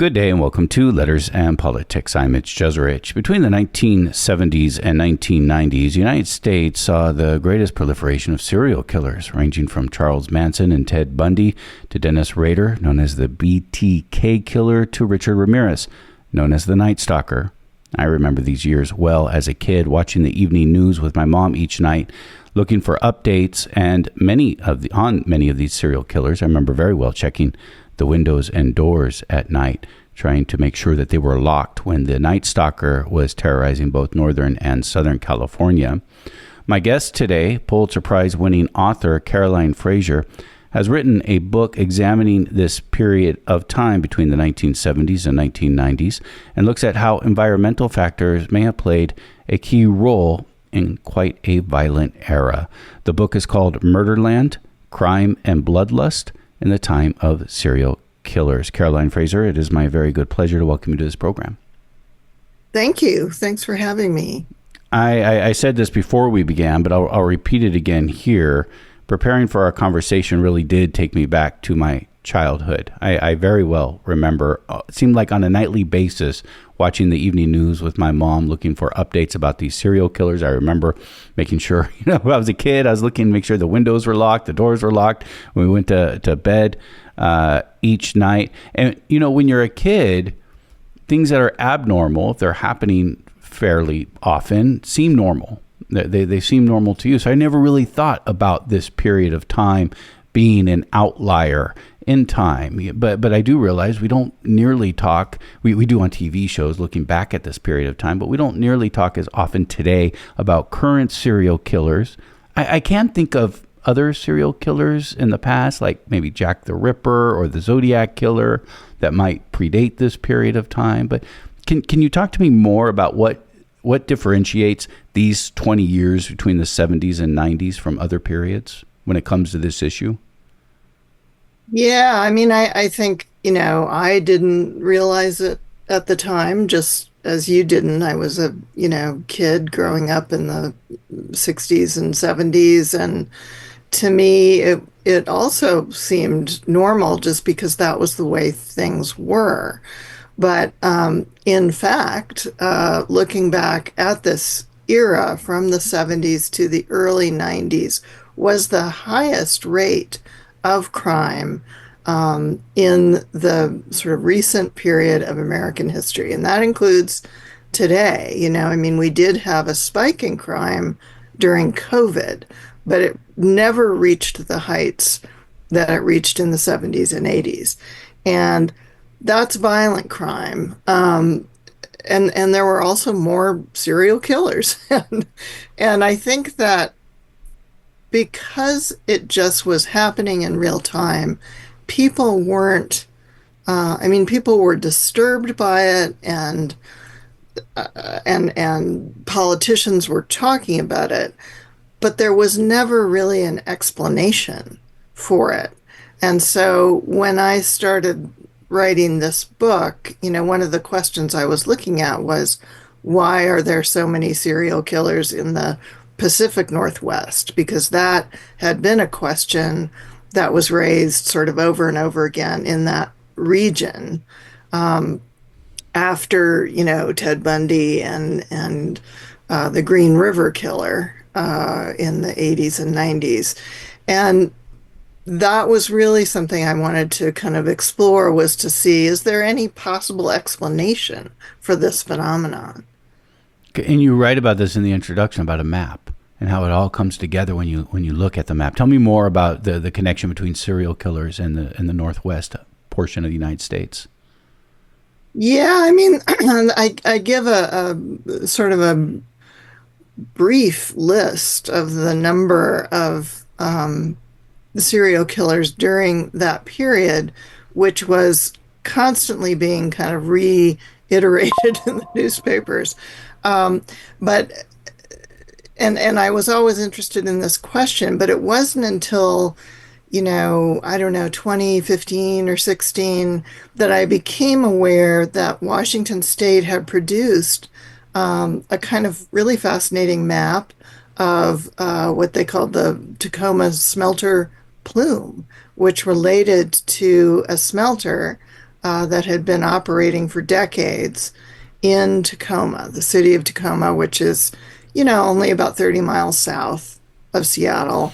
Good day and welcome to Letters and Politics. I'm Mitch Jeserich. Between the 1970s and 1990s, the United States saw the greatest proliferation of serial killers, ranging from Charles Manson and Ted Bundy to Dennis Rader, known as the BTK Killer, to Richard Ramirez, known as the Night Stalker. I remember these years well as a kid, watching the evening news with my mom each night, looking for updates and many of these serial killers. I remember very well checking the windows and doors at night, trying to make sure that they were locked when the Night Stalker was terrorizing both Northern and Southern California. My guest today, Pulitzer Prize winning author Caroline Fraser, has written a book examining this period of time between the 1970s and 1990s and looks at how environmental factors may have played a key role in quite a violent era. The book is called Muderland, Crime and Bloodlust in the Time of Serial Killers. Caroline Fraser, it is my very good pleasure to welcome you to this program. Thank you. Thanks for having me. I said this before we began, but I'll repeat it again here. Preparing for our conversation really did take me back to my childhood. I very well remember, it seemed like on a nightly basis, watching the evening news with my mom, looking for updates about these serial killers. I remember making sure, when I was a kid, I was looking to make sure the windows were locked, the doors were locked when we went to bed each night. And, when you're a kid, things that are abnormal, if they're happening fairly often, seem normal. They seem normal to you. So I never really thought about this period of time being an outlier in time. But I do realize we don't nearly talk, we do on TV shows looking back at this period of time, but we don't nearly talk as often today about current serial killers. I can't think of other serial killers in the past, like maybe Jack the Ripper or the Zodiac Killer, that might predate this period of time. But can you talk to me more about what differentiates these 20 years between the 70s and 90s from other periods when it comes to this issue? Yeah, I think, I didn't realize it at the time, just as you didn't. I was a, kid growing up in the 60s and 70s. And to me, it also seemed normal just because that was the way things were. But in fact, looking back at this era from the 70s to the early 90s was the highest rate of crime in the sort of recent period of American history. And that includes today. We did have a spike in crime during COVID, but it never reached the heights that it reached in the 70s and 80s. And that's violent crime. And there were also more serial killers. And I think that because it just was happening in real time, people weren't, people were disturbed by it, and politicians were talking about it, but there was never really an explanation for it. And so when I started writing this book, one of the questions I was looking at was, why are there so many serial killers in the Pacific Northwest? Because that had been a question that was raised sort of over and over again in that region after, Ted Bundy and the Green River Killer in the 80s and 90s. And that was really something I wanted to kind of explore, was to see, is there any possible explanation for this phenomenon? And you write about this in the introduction, about a map and how it all comes together when you look at the map. Tell me more about the connection between serial killers and the Northwest portion of the United States. Yeah, I give a sort of a brief list of the number of serial killers during that period, which was constantly being kind of reiterated in the newspapers. But I was always interested in this question, but it wasn't until, 2015 or 16 that I became aware that Washington State had produced a kind of really fascinating map of what they called the Tacoma Smelter plume, which related to a smelter that had been operating for decades in Tacoma, the city of Tacoma, which is, only about 30 miles south of Seattle.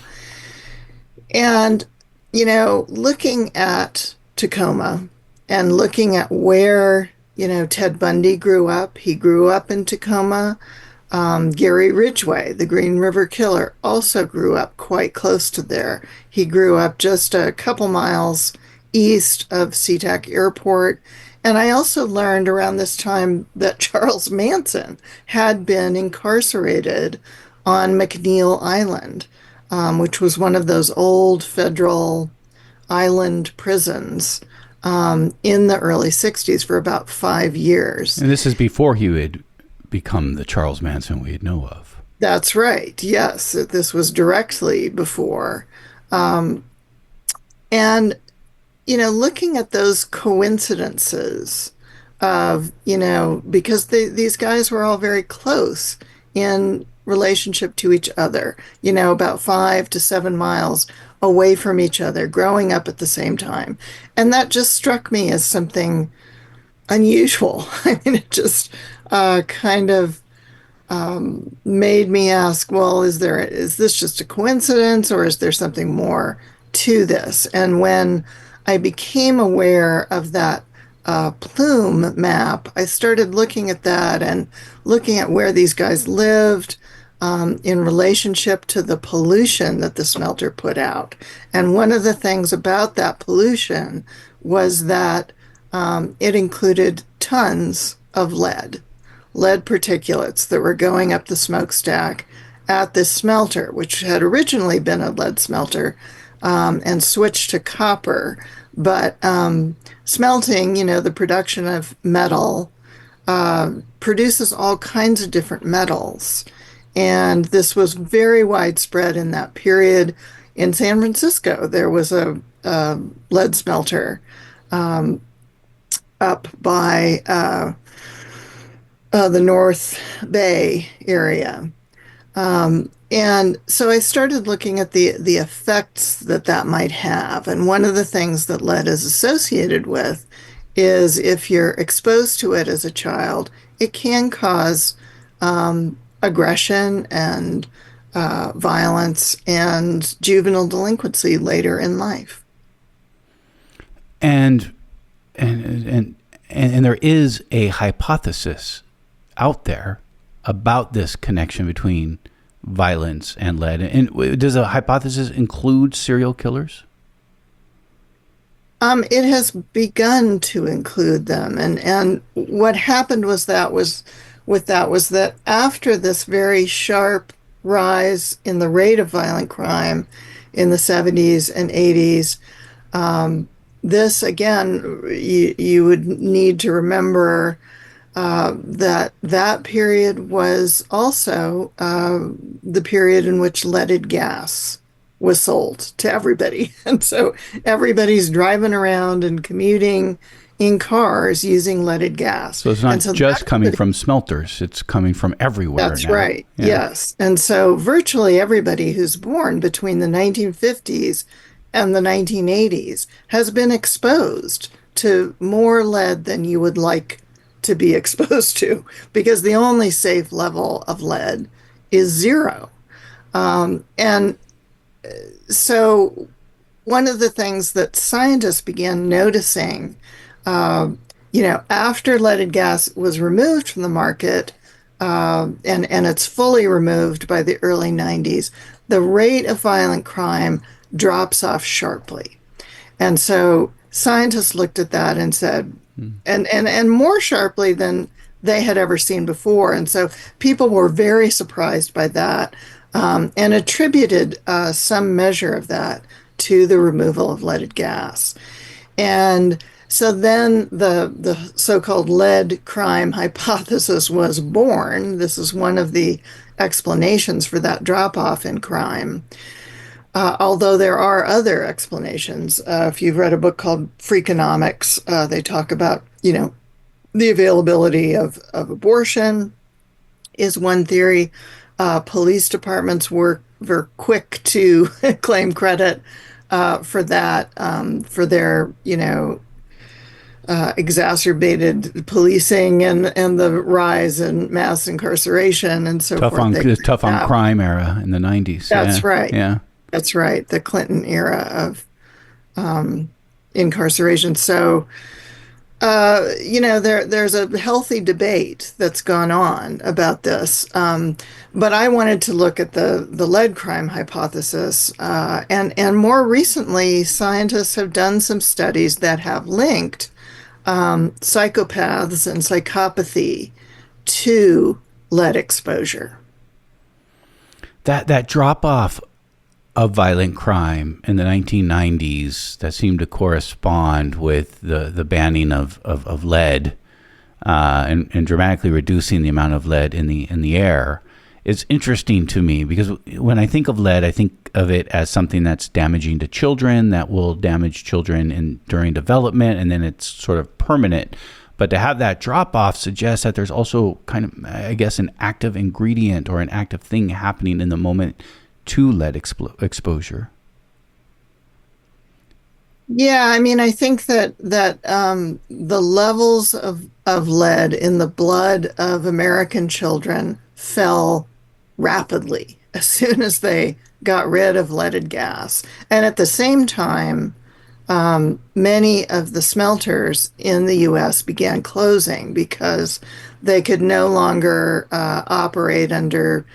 And, looking at Tacoma and looking at where, Ted Bundy grew up, he grew up in Tacoma. Gary Ridgway, the Green River Killer, also grew up quite close to there. He grew up just a couple miles east of SeaTac Airport. And I also learned around this time that Charles Manson had been incarcerated on McNeil Island, which was one of those old federal island prisons in the early 60s for about 5 years. And this is before he would become the Charles Manson we know of. That's right. Yes, this was directly before. And, looking at those coincidences of, because these guys were all very close in relationship to each other, about 5 to 7 miles away from each other, growing up at the same time. And that just struck me as something unusual. I mean, it just kind of made me ask, well, is this just a coincidence, or is there something more to this? And when I became aware of that plume map, I started looking at that and looking at where these guys lived in relationship to the pollution that the smelter put out. And one of the things about that pollution was that it included tons of lead particulates that were going up the smokestack at this smelter, which had originally been a lead smelter and switched to copper. But smelting, the production of metal, produces all kinds of different metals. And this was very widespread in that period. In San Francisco, there was a lead smelter up by the North Bay area. And so I started looking at the effects that might have. And one of the things that lead is associated with is if you're exposed to it as a child, it can cause aggression and violence and juvenile delinquency later in life. And there is a hypothesis out there about this connection between violence and lead. And does a hypothesis include serial killers? It has begun to include them, and what happened was that after this very sharp rise in the rate of violent crime in the 70s and 80s, this again, you would need to remember that period was also the period in which leaded gas was sold to everybody. And so everybody's driving around and commuting in cars using leaded gas. So it's not just coming from smelters, it's coming from everywhere. That's now. Right. Yeah. Yes. And so virtually everybody who's born between the 1950s and the 1980s has been exposed to more lead than you would like to be exposed to, because the only safe level of lead is 0. And so one of the things that scientists began noticing, after leaded gas was removed from the market, and it's fully removed by the early 90s, the rate of violent crime drops off sharply. And so scientists looked at that and said, and more sharply than they had ever seen before. And so people were very surprised by that, and attributed some measure of that to the removal of leaded gas. And so then the so-called lead crime hypothesis was born. This is one of the explanations for that drop-off in crime. Although there are other explanations. If you've read a book called Freakonomics, they talk about, the availability of abortion is one theory. Police departments were quick to claim credit for that, for their, exacerbated policing and the rise in mass incarceration and so forth. They Tough on crime era in the 90s. That's Yeah. right. Yeah. That's right. The Clinton era of incarceration. So, there's a healthy debate that's gone on about this. But I wanted to look at the lead crime hypothesis. And more recently, scientists have done some studies that have linked psychopaths and psychopathy to lead exposure. That drop off of violent crime in the 1990s that seemed to correspond with the banning of lead and dramatically reducing the amount of lead in the air is interesting to me, because when I think of lead, I think of it as something that's damaging to children, that will damage children during development, and then it's sort of permanent. But to have that drop off suggests that there's also kind of, I guess, an active ingredient or an active thing happening in the moment to lead exposure. Yeah, I mean, I think that the levels of lead in the blood of American children fell rapidly as soon as they got rid of leaded gas. And at the same time, many of the smelters in the U.S. began closing because they could no longer operate under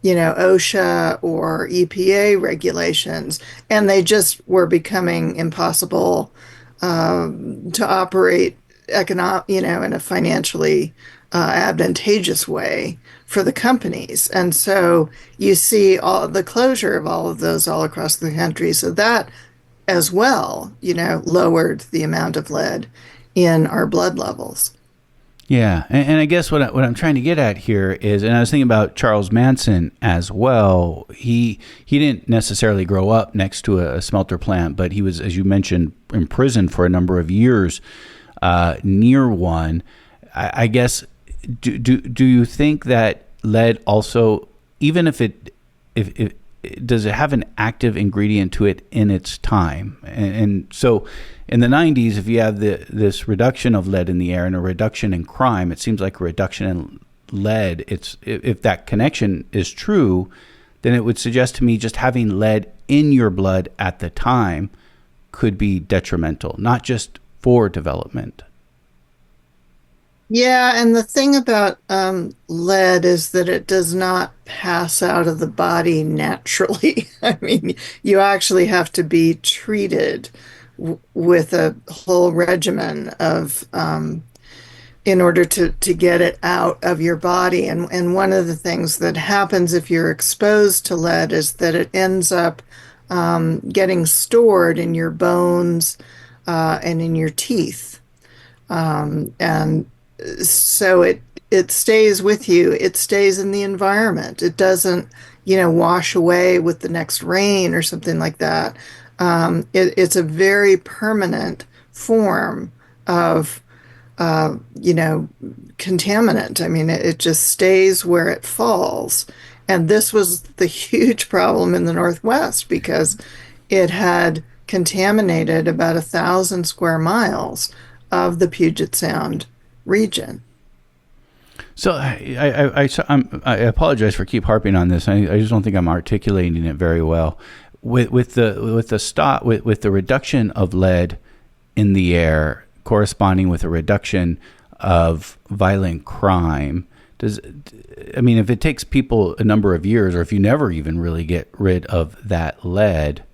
OSHA or EPA regulations, and they just were becoming impossible to operate in a financially advantageous way for the companies. And so you see all the closure of all of those all across the country. So that as well, lowered the amount of lead in our blood levels. Yeah, and I guess what I'm trying to get at here is, and I was thinking about Charles Manson as well. He didn't necessarily grow up next to a smelter plant, but he was, as you mentioned, imprisoned for a number of years near one. I guess do you think that lead also, even if does it have an active ingredient to it in its time? And so in the 90s, if you have this reduction of lead in the air and a reduction in crime, it seems like a reduction in lead. If that connection is true, then it would suggest to me just having lead in your blood at the time could be detrimental, not just for development. Yeah, and the thing about lead is that it does not pass out of the body naturally. I mean, you actually have to be treated with a whole regimen of in order to get it out of your body. And one of the things that happens if you're exposed to lead is that it ends up getting stored in your bones and in your teeth. And so it stays with you. It stays in the environment. It doesn't, wash away with the next rain or something like that. It's a very permanent form of, contaminant. I mean, it just stays where it falls. And this was the huge problem in the Northwest because it had contaminated about 1,000 square miles of the Puget Sound region. So I apologize for keep harping on this. I just don't think I'm articulating it very well. With the reduction of lead in the air corresponding with a reduction of violent crime, if it takes people a number of years, or if you never even really get rid of that lead,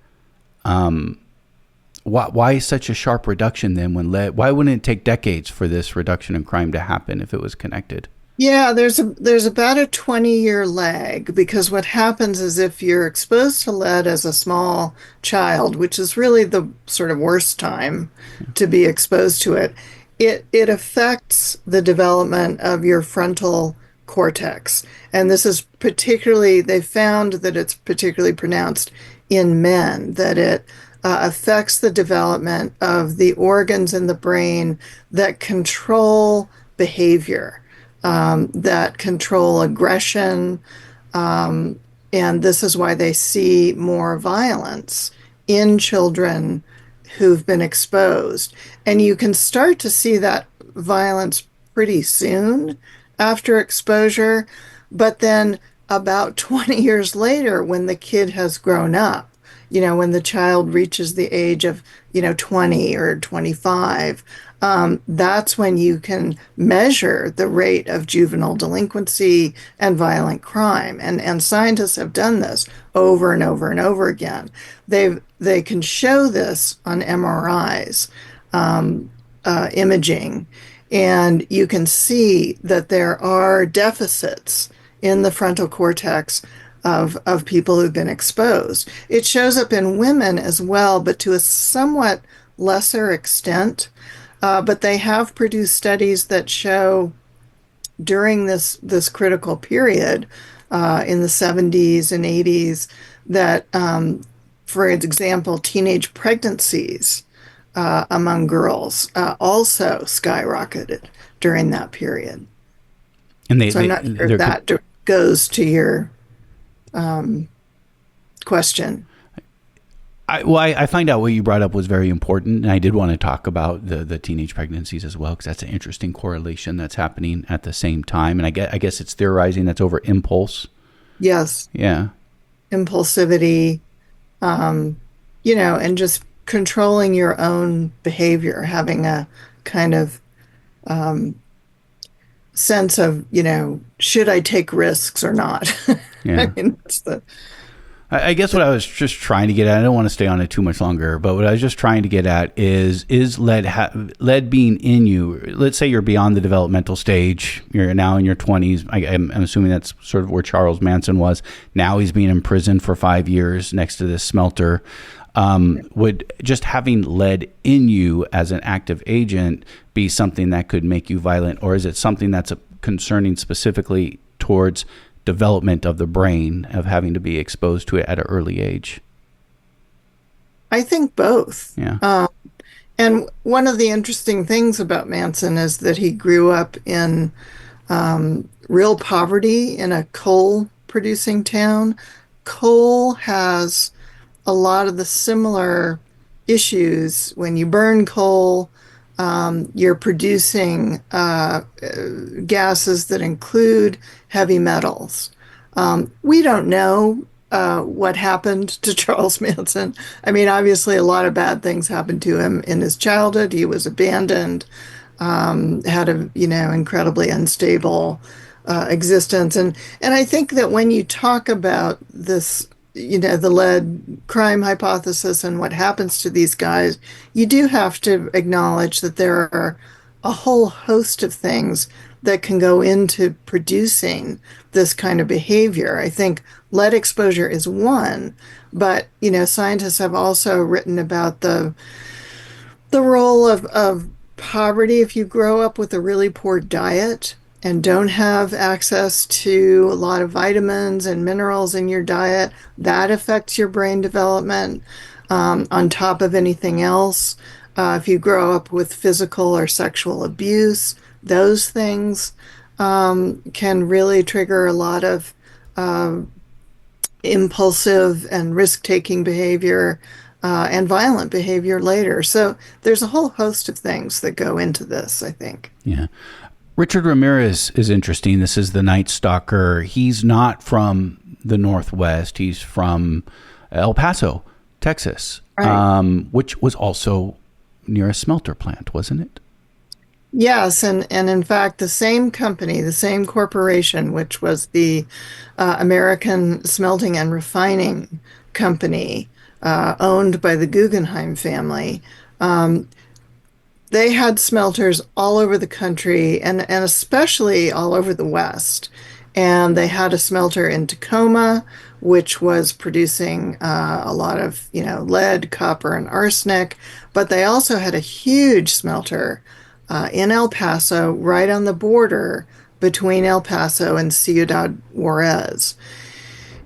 why such a sharp reduction then when lead? Why wouldn't it take decades for this reduction in crime to happen if it was connected? Yeah, there's about a 20-year lag because what happens is if you're exposed to lead as a small child, which is really the sort of worst time to be exposed to it, it affects the development of your frontal cortex. And this is they found that it's particularly pronounced in men, that it affects the development of the organs in the brain that control behavior, that control aggression. And this is why they see more violence in children who've been exposed. And you can start to see that violence pretty soon after exposure, but then about 20 years later, when the kid has grown up, when the child reaches the age of, 20 or 25, that's when you can measure the rate of juvenile delinquency and violent crime. And scientists have done this over and over and over again. They can show this on MRIs, imaging, and you can see that there are deficits in the frontal cortex of people who've been exposed. It shows up in women as well, but to a somewhat lesser extent. But they have produced studies that show during this critical period in the 70s and 80s that, for example, teenage pregnancies among girls also skyrocketed during that period. And so I'm not sure if that goes to your question. I find out what you brought up was very important, and I did want to talk about the teenage pregnancies as well, because that's an interesting correlation that's happening at the same time. And I guess it's theorizing that's over impulse. Yes. Yeah. Impulsivity, and just controlling your own behavior, having a kind of sense of, should I take risks or not? Yeah. I guess what I was just trying to get at, I don't want to stay on it too much longer, but what I was just trying to get at is lead being in you? Let's say you're beyond the developmental stage. You're now in your 20s. I'm assuming that's sort of where Charles Manson was. Now he's being imprisoned for 5 years next to this smelter. Would just having lead in you as an active agent be something that could make you violent, or is it something that's concerning specifically towards development of the brain, of having to be exposed to it at an early age? I think both. Yeah. And one of the interesting things about Manson is that he grew up in real poverty in a coal producing town. Coal has a lot of the similar issues. When you burn coal, you're producing gases that include heavy metals. We don't know what happened to Charles Manson. I mean, obviously, a lot of bad things happened to him in his childhood. He was abandoned, had a incredibly unstable existence, and I think that when you talk about this, the lead crime hypothesis and what happens to these guys, you do have to acknowledge that there are a whole host of things that can go into producing this kind of behavior. I think lead exposure is one, but scientists have also written about the role of poverty. If you grow up with a really poor diet and don't have access to a lot of vitamins and minerals in your diet, that affects your brain development on top of anything else. If you grow up with physical or sexual abuse, those things can really trigger a lot of impulsive and risk-taking behavior and violent behavior later. So there's a whole host of things that go into this, I think. Yeah. Richard Ramirez is interesting. This is the Night Stalker. He's not from the Northwest. He's from El Paso, Texas, right. Which was also near a smelter plant, wasn't it? Yes, and in fact, the same company, the same corporation, which was the American Smelting and Refining Company, owned by the Guggenheim family, they had smelters all over the country and especially all over the West. And they had a smelter in Tacoma, which was producing a lot of, lead, copper, and arsenic. But they also had a huge smelter in El Paso, right on the border between El Paso and Ciudad Juarez.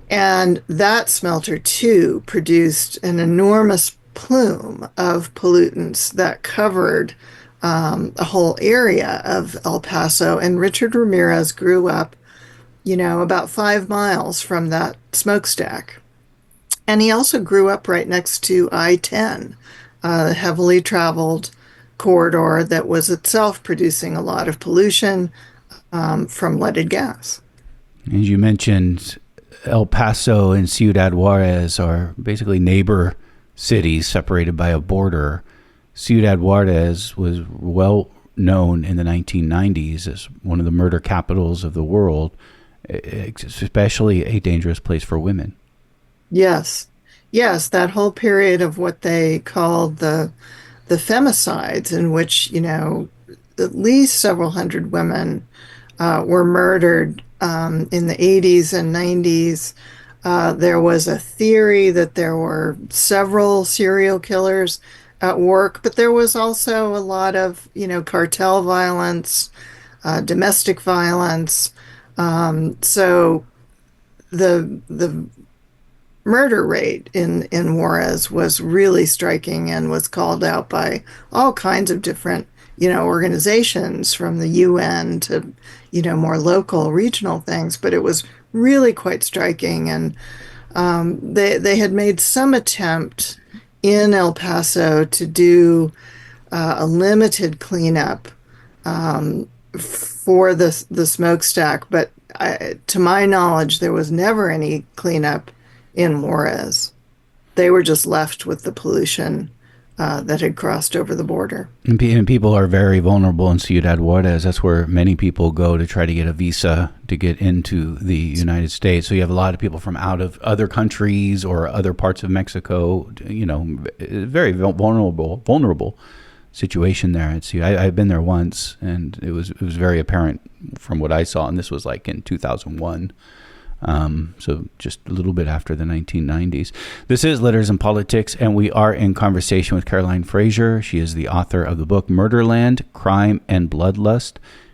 And that smelter, too, produced an enormous plume of pollutants that covered a whole area of El Paso. And Richard Ramirez grew up, about 5 miles from that smokestack. And he also grew up right next to I-10 a heavily traveled corridor that was itself producing a lot of pollution from leaded gas. And you mentioned El Paso and Ciudad Juarez are basically neighbor cities separated by a border. Ciudad Juarez was well known in the 1990s as one of the murder capitals of the world, especially a dangerous place for women. Yes. Yes, that whole period of what they called the femicides, in which, at least several hundred women were murdered in the 80s and 90s. There was a theory that there were several serial killers at work, but there was also a lot of, cartel violence, domestic violence. So the murder rate in Juarez was really striking and was called out by all kinds of different, organizations from the UN to, more local, regional things. But it was really quite striking. And they had made some attempt in El Paso to do a limited cleanup for the smokestack, but to my knowledge, there was never any cleanup in Juarez. They were just left with the pollution that had crossed over the border. And people are very vulnerable in Ciudad Juarez. That's where many people go to try to get a visa to get into the United States. So you have a lot of people from out of other countries or other parts of Mexico, very vulnerable situation there. I've been there once, and it was very apparent from what I saw, and this was like in 2001. So just a little bit after the 1990s. This is Letters and Politics, and we are in conversation with Caroline Fraser. She is the author of the book Muderland, Crime and Bloodlust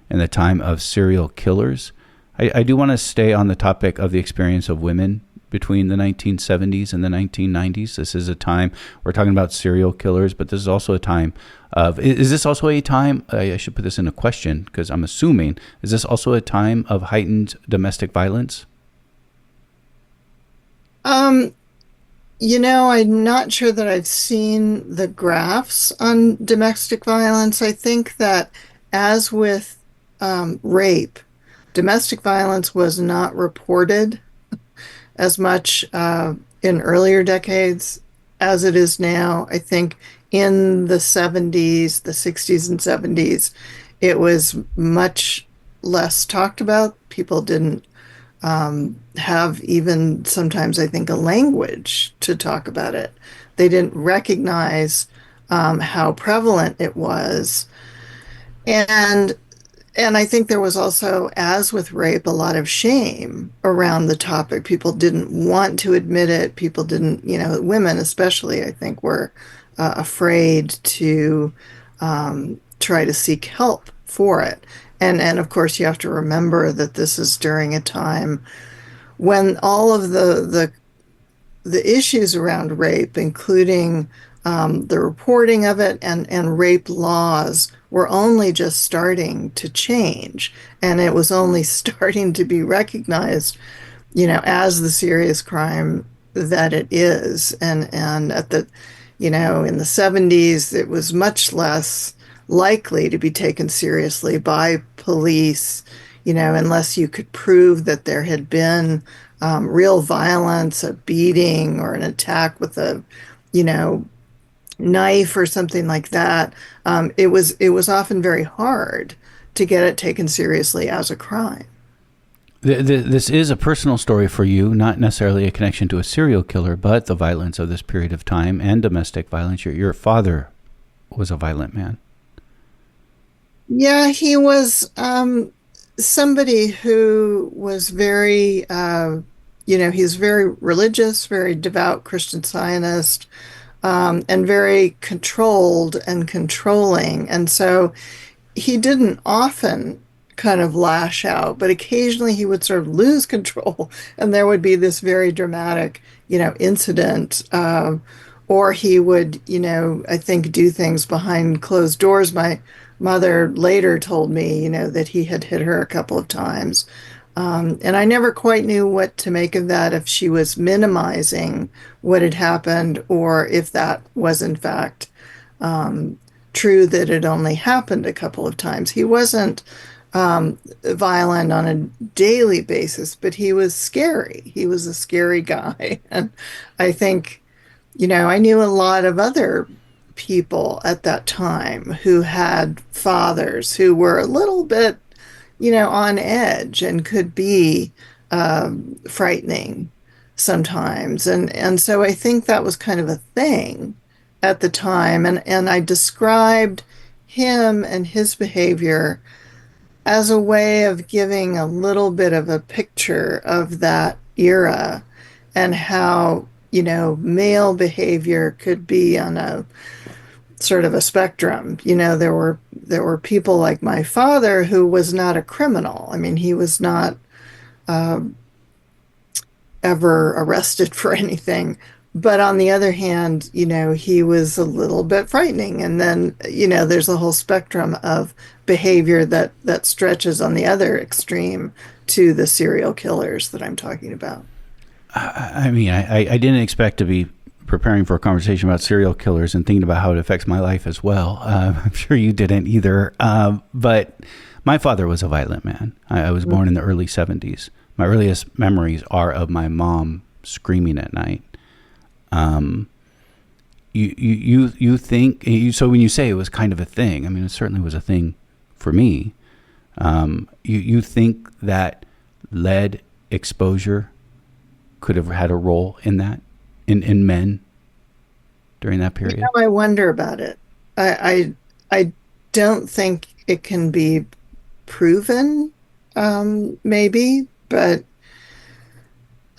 in the Time of Serial Killers. I do want to stay on the topic of the experience of women between the 1970s and the 1990s. This is a time, we're talking about serial killers, but this is also a time of, is this also a time, I should put this in a question because I'm assuming, is this also a time of heightened domestic violence? I'm not sure that I've seen the graphs on domestic violence. I think that, as with rape, domestic violence was not reported as much in earlier decades as it is now. I think in the 70s, the 60s and 70s, it was much less talked about. People didn't have even sometimes, I think, a language to talk about it. They didn't recognize how prevalent it was. And I think there was also, as with rape, a lot of shame around the topic. People didn't want to admit it. People didn't, women especially, I think, were afraid to try to seek help for it. And of course, you have to remember that this is during a time when all of the issues around rape, including the reporting of it and rape laws, were only just starting to change. And it was only starting to be recognized, as the serious crime that it is. And at the, in the 70s, it was much less likely to be taken seriously by police, unless you could prove that there had been real violence, a beating or an attack with a, knife or something like that. It was often very hard to get it taken seriously as a crime. This is a personal story for you, not necessarily a connection to a serial killer, but the violence of this period of time and domestic violence. Your father was a violent man. Yeah, he was somebody who was very, he's very religious, very devout Christian Zionist, and very controlled and controlling. And so he didn't often kind of lash out, but occasionally he would sort of lose control, and there would be this very dramatic, incident. Or he would, I think, do things behind closed doors. My mother later told me, that he had hit her a couple of times. And I never quite knew what to make of that, if she was minimizing what had happened or if that was, in fact, true that it only happened a couple of times. He wasn't violent on a daily basis, but he was scary. He was a scary guy. And I think, I knew a lot of other people at that time who had fathers who were a little bit, on edge and could be frightening sometimes. And so I think that was kind of a thing at the time. And I described him and his behavior as a way of giving a little bit of a picture of that era and how, male behavior could be on a sort of a spectrum. There were people like my father who was not a criminal. I mean, he was not uh, ever arrested for anything. But on the other hand, he was a little bit frightening. And then, there's a whole spectrum of behavior that stretches on the other extreme to the serial killers that I'm talking about. I mean, I didn't expect to be preparing for a conversation about serial killers and thinking about how it affects my life as well. I'm sure you didn't either. But my father was a violent man. I was born in the early 70s. My earliest memories are of my mom screaming at night. You think, so when you say it was kind of a thing, I mean, it certainly was a thing for me. You think that lead exposure could have had a role in that, in men during that period? I wonder about it. I don't think it can be proven, maybe, but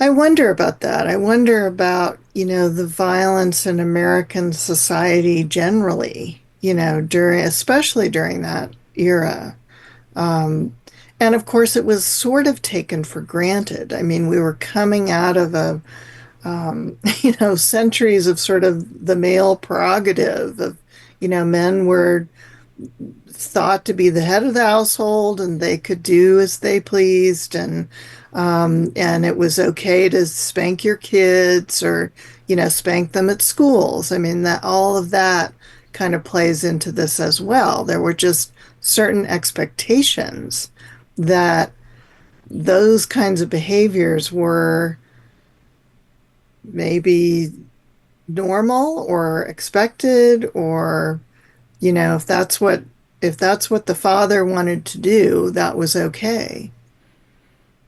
I wonder about that. I wonder about, the violence in American society generally, especially during that era. Um, and of course, it was sort of taken for granted. I mean, we were coming out of centuries of sort of the male prerogative of, men were thought to be the head of the household and they could do as they pleased, and it was okay to spank your kids or spank them at schools. I mean, that all of that kind of plays into this as well. There were just certain expectations that those kinds of behaviors were maybe normal or expected, or if that's what the father wanted to do, that was okay.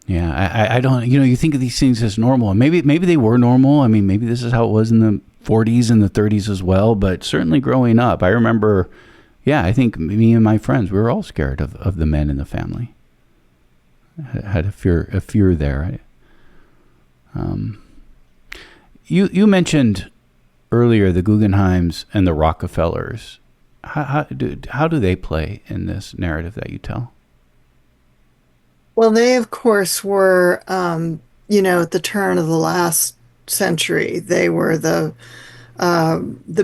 Yeah, I don't, you think of these things as normal. Maybe they were normal. I mean, maybe this is how it was in the 40s and the 30s as well. But certainly growing up, I remember, yeah, I think me and my friends, we were all scared of the men in the family. Had a fear there. You mentioned earlier the Guggenheims and the Rockefellers. How do they play in this narrative that you tell? Well, they, of course, were, at the turn of the last century, they were the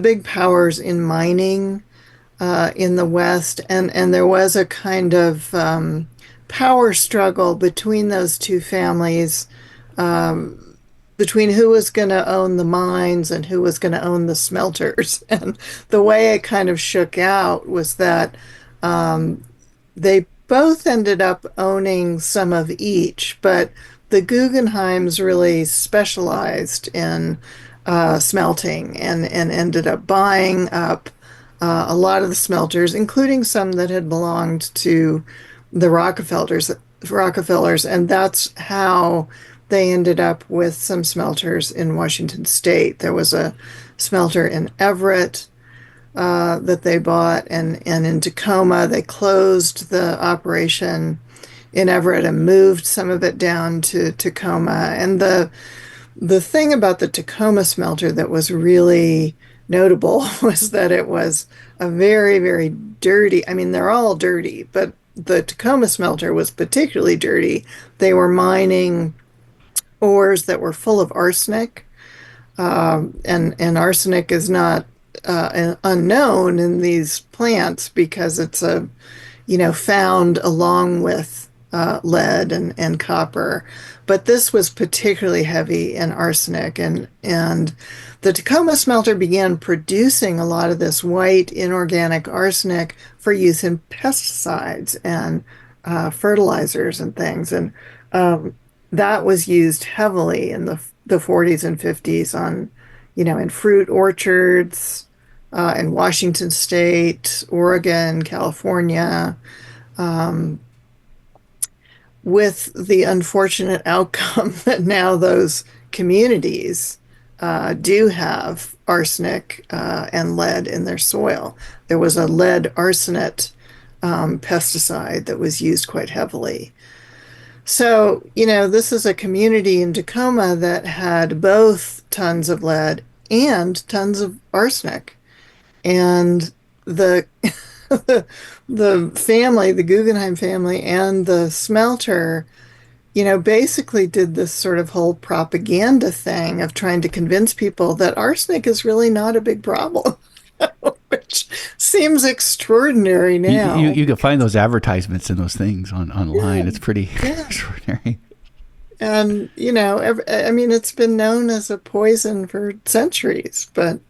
big powers in mining in the West, and there was a kind of power struggle between those two families, between who was going to own the mines and who was going to own the smelters. And the way it kind of shook out was that they both ended up owning some of each, but the Guggenheims really specialized in smelting and ended up buying up a lot of the smelters, including some that had belonged to the Rockefellers, and that's how they ended up with some smelters in Washington State. There was a smelter in Everett that they bought, and in Tacoma. They closed the operation in Everett and moved some of it down to Tacoma. And the thing about the Tacoma smelter that was really notable was that it was a very, very dirty, I mean, they're all dirty, but the Tacoma smelter was particularly dirty. They were mining ores that were full of arsenic, and arsenic is not unknown in these plants because it's found along with lead and copper, but this was particularly heavy in arsenic, and the Tacoma smelter began producing a lot of this white inorganic arsenic for use in pesticides and fertilizers and things, and that was used heavily in the 40s and 50s on, in fruit orchards in Washington State, Oregon, California, with the unfortunate outcome that now those communities do have arsenic and lead in their soil. There was a lead arsenate pesticide that was used quite heavily. So, this is a community in Tacoma that had both tons of lead and tons of arsenic. And the the family, the Guggenheim family and the smelter, basically did this sort of whole propaganda thing of trying to convince people that arsenic is really not a big problem, which seems extraordinary You, now. you can find those advertisements and those things online. Yeah, It's pretty yeah. extraordinary. And, I mean, it's been known as a poison for centuries, but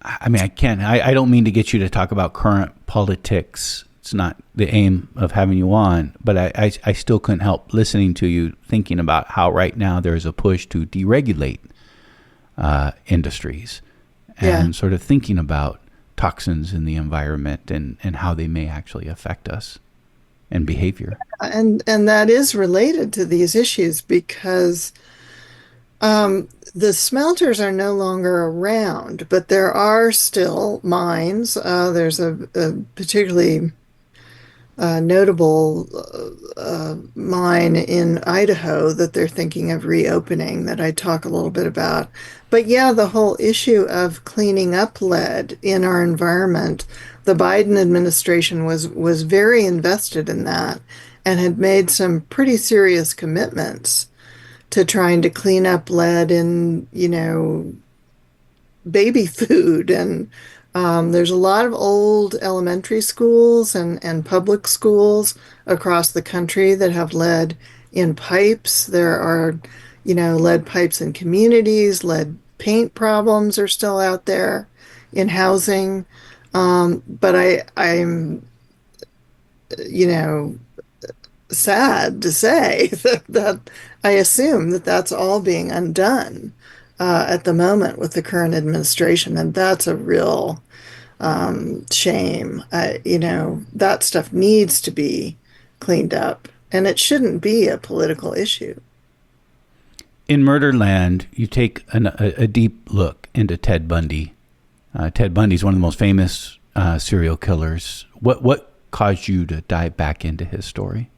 I mean, I don't mean to get you to talk about current politics. It's not the aim of having you on, but I still couldn't help listening to you thinking about how right now there's a push to deregulate industries yeah. and sort of thinking about toxins in the environment and how they may actually affect us and behavior. And that is related to these issues because the smelters are no longer around, but there are still mines. There's a particularly notable mine in Idaho that they're thinking of reopening that I talk a little bit about. But yeah, the whole issue of cleaning up lead in our environment, the Biden administration was very invested in that and had made some pretty serious commitments to trying to clean up lead in, baby food. And there's a lot of old elementary schools and public schools across the country that have lead in pipes. There are, lead pipes in communities. Lead paint problems are still out there in housing. But I'm, you know, sad to say that I assume that that's all being undone at the moment with the current administration, and that's a real shame. That stuff needs to be cleaned up, and it shouldn't be a political issue. In Murderland, you take a deep look into Ted Bundy. Ted Bundy is one of the most famous serial killers. What caused you to dive back into his story?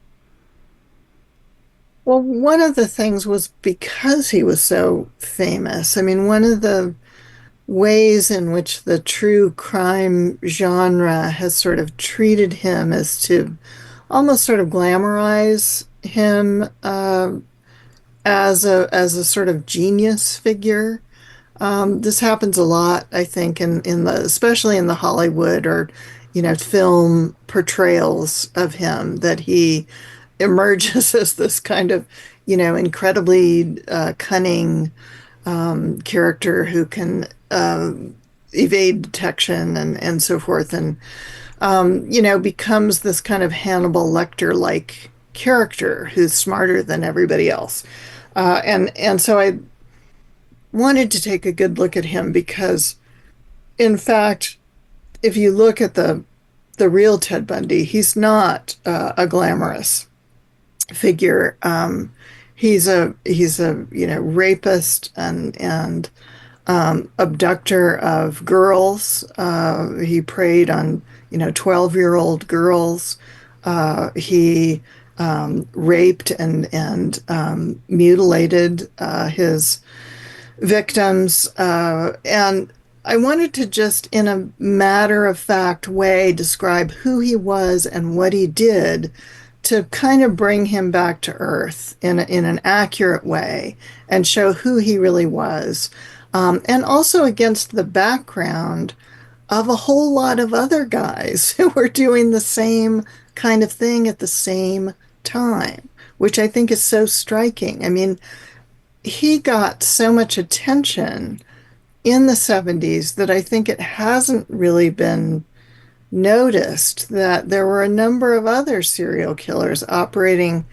Well, one of the things was because he was so famous. I mean, one of the ways in which the true crime genre has sort of treated him is to almost sort of glamorize him as a sort of genius figure. This happens a lot, I think, in the especially in the Hollywood or film portrayals of him, that he emerges as this kind of incredibly cunning character who can evade detection and so forth, and becomes this kind of Hannibal Lecter-like character who's smarter than everybody else. And so I wanted to take a good look at him because, in fact, if you look at the real Ted Bundy, he's not a glamorous figure. He's a rapist and abductor of girls. He preyed on 12-year-old girls. He raped and mutilated his victims. And I wanted to just, in a matter of fact way, describe who he was and what he did to kind of bring him back to earth in an accurate way and show who he really was. And also against the background of a whole lot of other guys who were doing the same kind of thing at the same time, which I think is so striking. I mean, he got so much attention in the 70s that I think it hasn't really been noticed that there were a number of other serial killers operating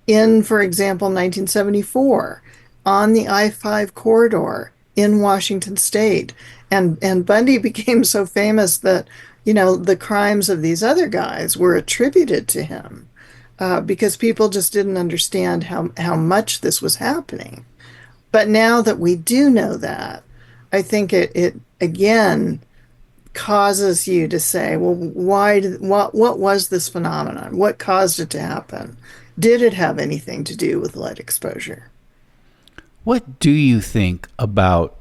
in, for example, 1974 on the I-5 corridor in Washington State. And Bundy became so famous that, the crimes of these other guys were attributed to him because people just didn't understand how much this was happening. But now that we do know that, I think it again causes you to say, well, what was this phenomenon? What caused it to happen? Did it have anything to do with light exposure? What do you think about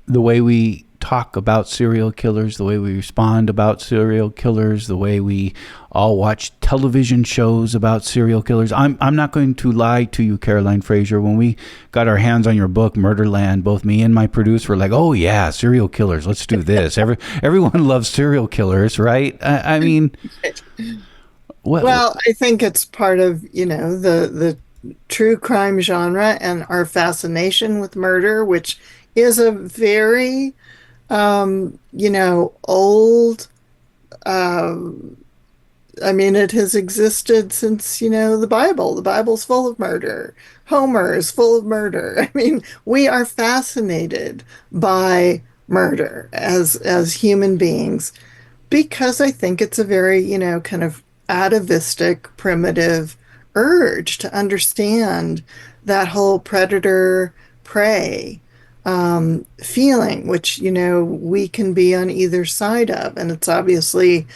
the way we talk about serial killers, the way we respond about serial killers, the way we all watch television shows about serial killers? I'm not going to lie to you, Caroline Fraser. When we got our hands on your book, Murderland, both me and my producer were like, oh yeah, serial killers, let's do this. Everyone loves serial killers, right? I mean, well, I think it's part of, the true crime genre and our fascination with murder, which is a very old, I mean, it has existed since, the Bible. The Bible's full of murder. Homer is full of murder. I mean, we are fascinated by murder as human beings because I think it's a very, kind of atavistic, primitive urge to understand that whole predator prey feeling, which, we can be on either side of. And it's obviously,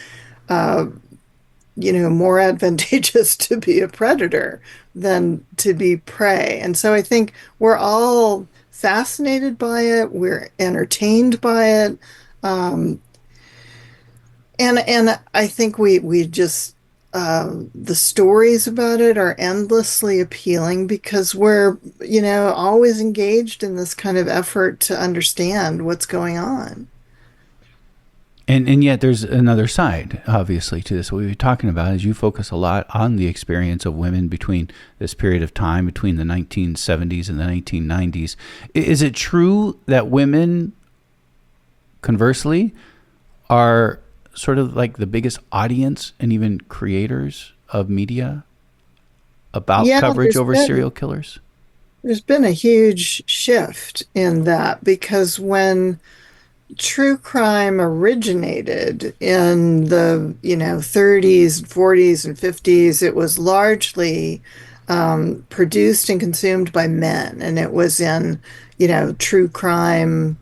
more advantageous to be a predator than to be prey. And so I think we're all fascinated by it. We're entertained by it. And I think we just the stories about it are endlessly appealing because we're, always engaged in this kind of effort to understand what's going on. And yet there's another side, obviously, to this. What we were talking about is you focus a lot on the experience of women between this period of time, between the 1970s and the 1990s. Is it true that women, conversely, are sort of like the biggest audience and even creators of media about coverage over serial killers? There's been a huge shift in that because when true crime originated in the 30s, 40s, and 50s, it was largely produced and consumed by men, and it was in true crime,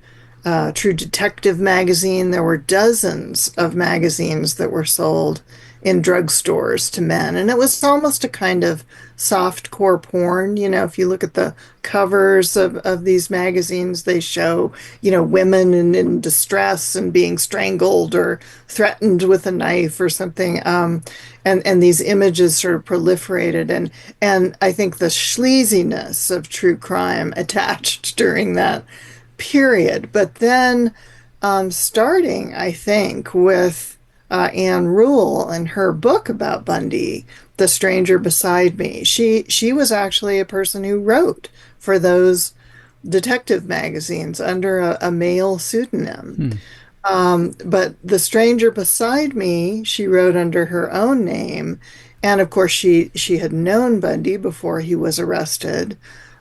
True Detective magazine. There were dozens of magazines that were sold in drugstores to men. And it was almost a kind of soft core porn. If you look at the covers of these magazines, they show, women in distress and being strangled or threatened with a knife or something. And these images sort of proliferated. And I think the sleaziness of true crime attached during that period. But then starting, I think, with Anne Rule and her book about Bundy, The Stranger Beside Me. She was actually a person who wrote for those detective magazines under a male pseudonym. But The Stranger Beside Me, she wrote under her own name. And of course, she had known Bundy before he was arrested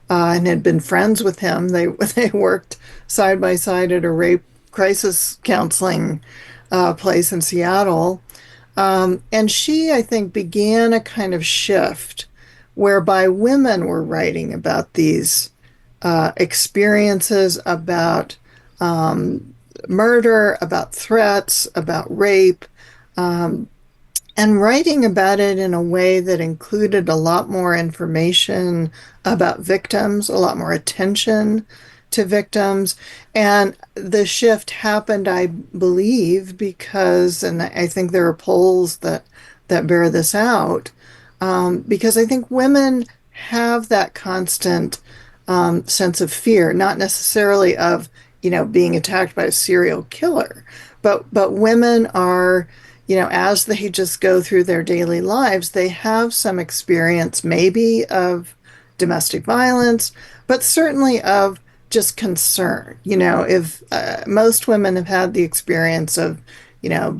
and had been friends with him. They worked side by side at a rape crisis counseling place in Seattle. And she, I think, began a kind of shift whereby women were writing about these experiences, about murder, about threats, about rape, and writing about it in a way that included a lot more information about victims, a lot more attention to victims. And the shift happened, I believe, because, and I think there are polls that bear this out, because I think women have that constant sense of fear, not necessarily of, being attacked by a serial killer, but women are, as they just go through their daily lives, they have some experience maybe of domestic violence, but certainly of just concern. If most women have had the experience of,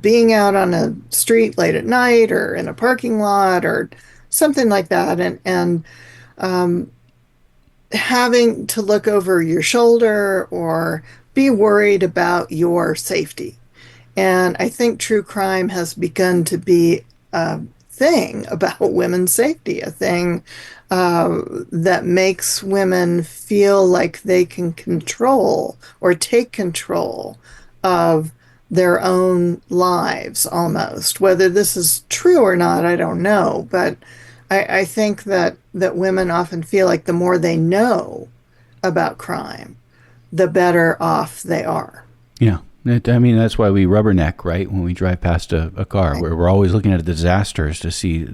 being out on a street late at night or in a parking lot or something like that, and having to look over your shoulder or be worried about your safety. And I think true crime has begun to be a thing about women's safety, a thing that makes women feel like they can control or take control of their own lives almost. Whether this is true or not, I don't know. But I think that women often feel like the more they know about crime, the better off they are. Yeah. I mean, that's why we rubberneck, right? When we drive past a car, Right. where we're always looking at disasters to see,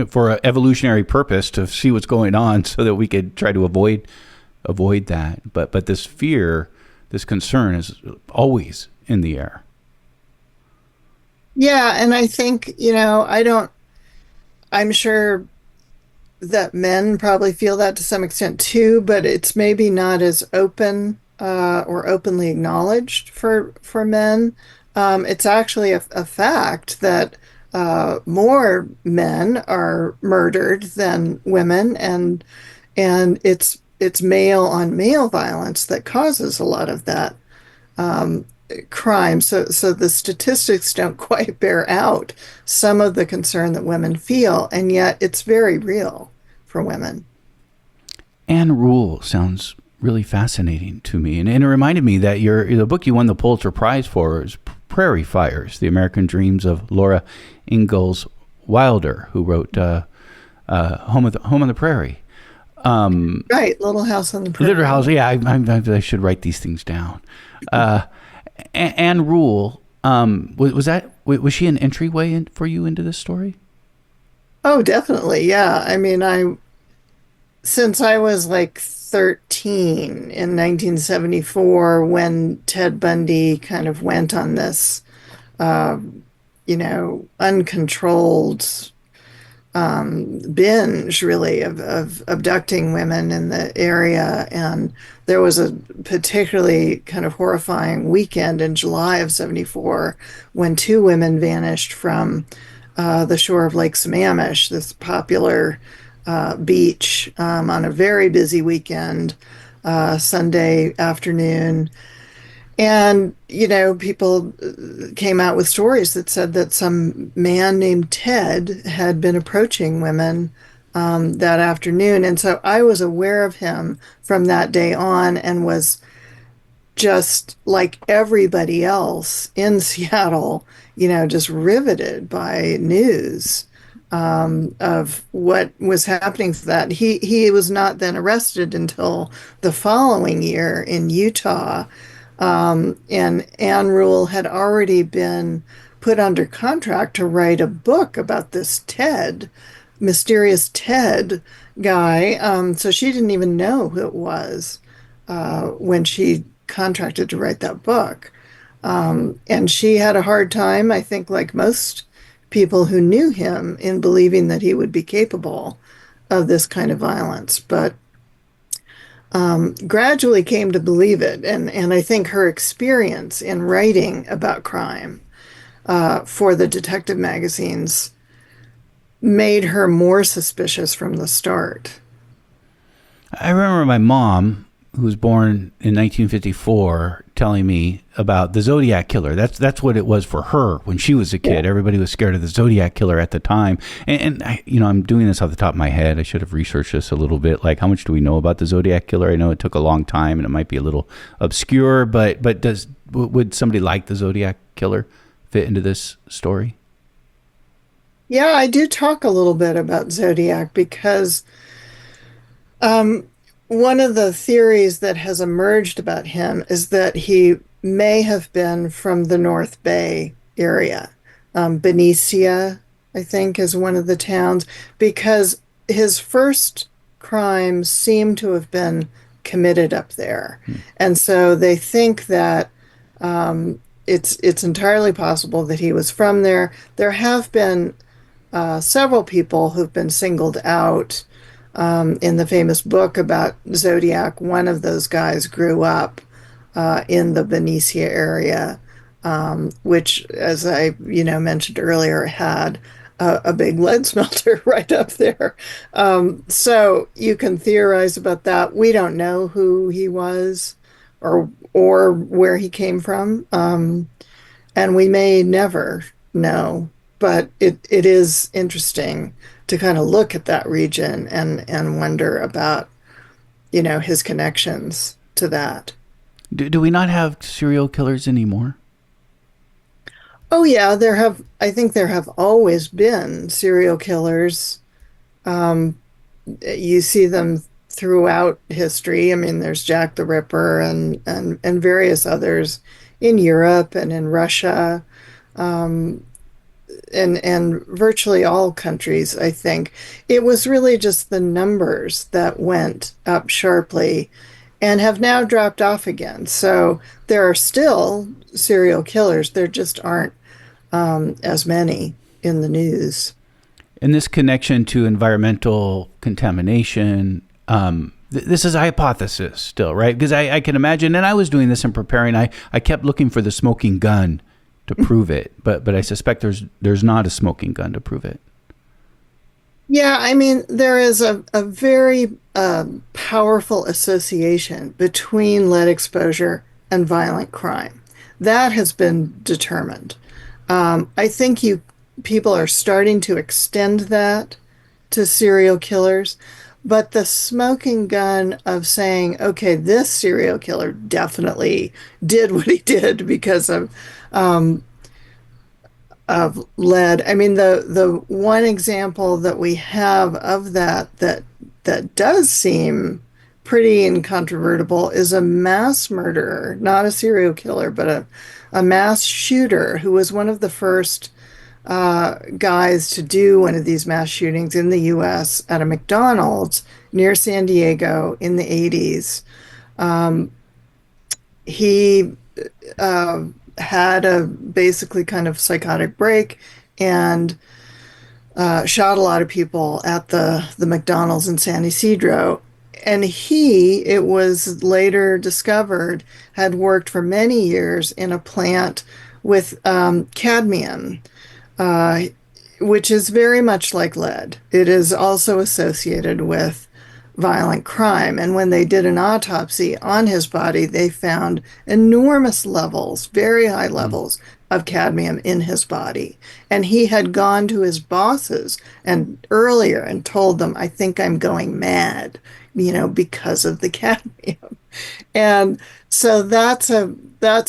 for an evolutionary purpose, to see what's going on, so that we could try to avoid that. But this fear, this concern, is always in the air. Yeah, and I think, I'm sure that men probably feel that to some extent too, but it's maybe not as open or openly acknowledged for men. It's actually a fact that more men are murdered than women, and it's male on male violence that causes a lot of that um, crime. So the statistics don't quite bear out some of the concern that women feel, and yet it's very real for women. Anne Rule sounds really fascinating to me, and it reminded me that the book you won the Pulitzer Prize for is Prairie Fires: The American Dreams of Laura Ingalls Wilder, who wrote Home on the Prairie. Right, Little House on the Little Prairie. House. Yeah, I should write these things down. Anne Rule, was she an entryway for you into this story? Oh, definitely. Yeah. I mean, since I was like 13 in 1974 when Ted Bundy kind of went on this, uncontrolled binge, really, of abducting women in the area. And there was a particularly kind of horrifying weekend in July of 74 when two women vanished from the shore of Lake Sammamish, this popular beach, on a very busy weekend, Sunday afternoon. And, people came out with stories that said that some man named Ted had been approaching women that afternoon. And so I was aware of him from that day on and was just like everybody else in Seattle, just riveted by news of what was happening to that. He was not then arrested until the following year in Utah. And Anne Rule had already been put under contract to write a book about this mysterious Ted guy. So she didn't even know who it was when she contracted to write that book. And she had a hard time, I think, like most people who knew him, in believing that he would be capable of this kind of violence. But gradually came to believe it. And I think her experience in writing about crime for the detective magazines made her more suspicious from the start. I remember my mom, who was born in 1954, telling me about the Zodiac Killer. That's what it was for her when she was a kid. Yeah. Everybody was scared of the Zodiac Killer at the time. And I'm doing this off the top of my head. I should have researched this a little bit. Like, how much do we know about the Zodiac Killer? I know it took a long time and it might be a little obscure, but would somebody like the Zodiac Killer fit into this story? Yeah, I do talk a little bit about Zodiac because um, one of the theories that has emerged about him is that he may have been from the North Bay area. Benicia, I think, is one of the towns, because his first crimes seem to have been committed up there. And so they think that it's entirely possible that he was from there. There have been several people who've been singled out in the famous book about Zodiac. One of those guys grew up in the Benicia area, which, as I mentioned earlier, had a big lead smelter right up there. So you can theorize about that. We don't know who he was or where he came from, and we may never know. But it is interesting to kind of look at that region and wonder about his connections to that. Do we not have serial killers anymore? Oh yeah, I think there have always been serial killers. Um, you see them throughout history. I mean, there's Jack the Ripper and various others in Europe and in Russia, um, and virtually all countries, I think. It was really just the numbers that went up sharply and have now dropped off again. So there are still serial killers. There just aren't as many in the news. And this connection to environmental contamination, this is a hypothesis still, right? Because I can imagine, and I was doing this in preparing, I kept looking for the smoking gun to prove it, but I suspect there's not a smoking gun to prove it. Yeah, I mean, there is a very powerful association between lead exposure and violent crime. That has been determined. I think people are starting to extend that to serial killers, but the smoking gun of saying, okay, this serial killer definitely did what he did because um, of lead. I mean, the one example that we have of that does seem pretty incontrovertible is a mass murderer, not a serial killer, but a mass shooter who was one of the first guys to do one of these mass shootings in the U.S. at a McDonald's near San Diego in the 80s. He had a basically kind of psychotic break and shot a lot of people at the McDonald's in San Isidro. And it was later discovered, had worked for many years in a plant with cadmium, uh, which is very much like lead. It is also associated with violent crime. And when they did an autopsy on his body, they found enormous levels, very high levels of cadmium in his body. And he had gone to his bosses and earlier and told them, I think I'm going mad, because of the cadmium. And so that's a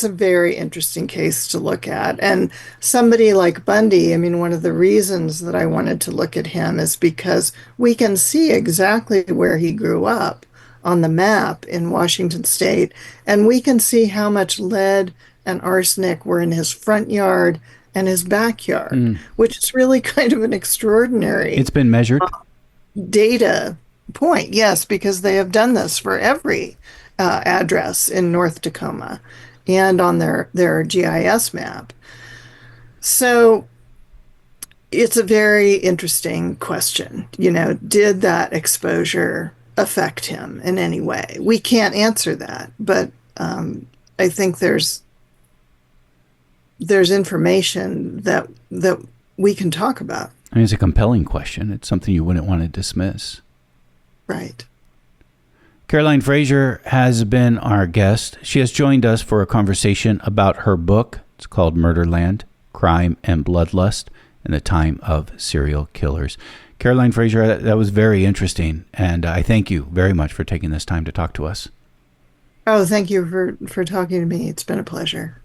very interesting case to look at. And somebody like Bundy, I mean, one of the reasons that I wanted to look at him is because we can see exactly where he grew up on the map in Washington State, and we can see how much lead and arsenic were in his front yard and his backyard, which is really kind of an extraordinary It's been measured. data point. Yes, because they have done this for every address in North Tacoma and on their GIS map. So it's a very interesting question. Did that exposure affect him in any way? We can't answer that, but I think there's information that we can talk about. I mean, it's a compelling question. It's something you wouldn't want to dismiss. Right. Caroline Fraser has been our guest. She has joined us for a conversation about her book. It's called Muderland, Crime and Bloodlust in the Time of Serial Killers. Caroline Fraser, that was very interesting, and I thank you very much for taking this time to talk to us. Oh, thank you for talking to me. It's been a pleasure.